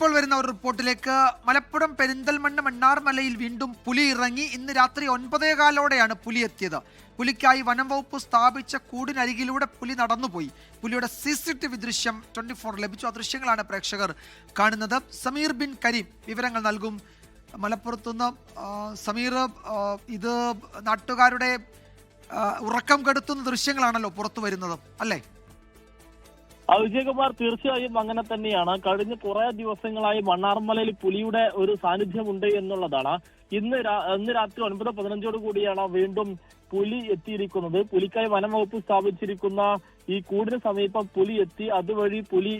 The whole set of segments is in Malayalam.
ഇപ്പോൾ വരുന്ന ഒരു റിപ്പോർട്ടിലേക്ക്. മലപ്പുറം പെരിന്തൽമണ്ണ മണ്ണാർമലയിൽ വീണ്ടും പുലി ഇറങ്ങി. ഇന്ന് രാത്രി 9:15 പുലി എത്തിയത്. പുലിക്കായി വനം വകുപ്പ് സ്ഥാപിച്ച കൂടിനരികിലൂടെ പുലി നടന്നുപോയി. പുലിയുടെ CCTV ദൃശ്യം 24 ലഭിച്ചു. ആ ദൃശ്യങ്ങളാണ് പ്രേക്ഷകർ കാണുന്നത്. സമീർ ബിൻ കരീം വിവരങ്ങൾ നൽകും മലപ്പുറത്തുനിന്ന്. സമീർ, ഇത് നാട്ടുകാരുടെ ഉറക്കം കെടുത്തുന്ന ദൃശ്യങ്ങളാണല്ലോ പുറത്തു വരുന്നത്, അല്ലേ? വിജയകുമാർ, തീർച്ചയായും അങ്ങനെ തന്നെയാണ്. കഴിഞ്ഞ കുറെ ദിവസങ്ങളായി മണ്ണാർമലയിൽ പുലിയുടെ ഒരു സാന്നിധ്യമുണ്ട് എന്നുള്ളതാണ്. ഇന്ന് രാത്രി 9:15 കൂടിയാണ് വീണ്ടും പുലി എത്തിയിരിക്കുന്നത്. പുലിക്കായി വനം വകുപ്പ് സ്ഥാപിച്ചിരിക്കുന്ന ഈ കൂടിന് സമീപം പുലി എത്തി. അതുവഴി പുലി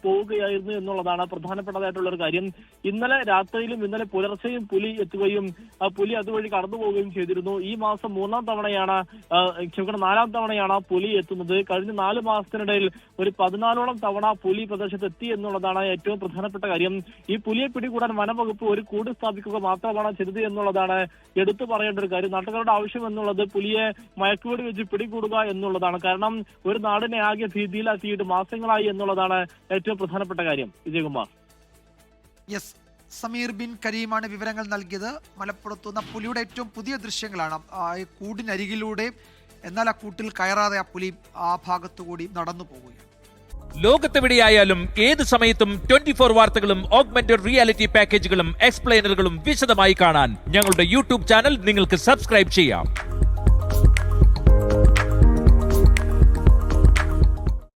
പോവുകയായിരുന്നു എന്നുള്ളതാണ് പ്രധാനപ്പെട്ടതായിട്ടുള്ള ഒരു കാര്യം. ഇന്നലെ രാത്രിയിലും ഇന്നലെ പുലർച്ചെയും പുലി എത്തുകയും പുലി അതുവഴി കടന്നു പോവുകയും ചെയ്തിരുന്നു. ഈ മാസം 4ാം തവണയാണ് പുലി എത്തുന്നത്. കഴിഞ്ഞ 4 മാസത്തിനിടയിൽ ഒരു 14ഓളം തവണ പുലി പ്രദേശത്ത് എത്തി എന്നുള്ളതാണ് ഏറ്റവും പ്രധാനപ്പെട്ട കാര്യം. ഈ പുലിയെ പിടികൂടാൻ വനം വകുപ്പ് ഒരു കൂട് സ്ഥാപിക്കുക മാത്രമാണ് ചെയ്തത് എന്നുള്ളതാണ് എടുത്തു പറയേണ്ട ഒരു കാര്യം. നാട്ടുകാരുടെ ആവശ്യം എന്നുള്ളത് പുലിയെ മയക്കുവെടി വെച്ച് പിടികൂടുക എന്നുള്ളതാണ്. കാരണം ഒരു നാടിനെ ആകെ ഭീതിയിലാക്കിയിട്ട് മാസങ്ങളായി എന്നുള്ളതാണ് ഏറ്റവും പ്രധാനപ്പെട്ട കാര്യം. വിജയകുമാർ. യെസ്, സമീർ ബിൻ കരീമാണ് വിവരങ്ങൾ നൽകിയത്. മലപ്പുറത്തുനിന്ന് പുലിയുടെ ഏറ്റവും പുതിയ ദൃശ്യങ്ങളാണ്. ഈ കൂടിനരികിലൂടെ, എന്നാൽ ആ കൂട്ടിൽ കയറാതെ ആ പുലി ആ ഭാഗത്തുകൂടി നടന്നു പോവുകയാണ്. ലോകത്തെവിടെയായാലും ഏത് സമയത്തും 24 വാർത്തകളും ഓഗ്മെന്റഡ് റിയാലിറ്റി പാക്കേജുകളും എക്സ്പ്ലെയിനറുകളും വിശദമായി കാണാൻ ഞങ്ങളുടെ YouTube ചാനൽ നിങ്ങൾക്ക് സബ്സ്ക്രൈബ് ചെയ്യാം.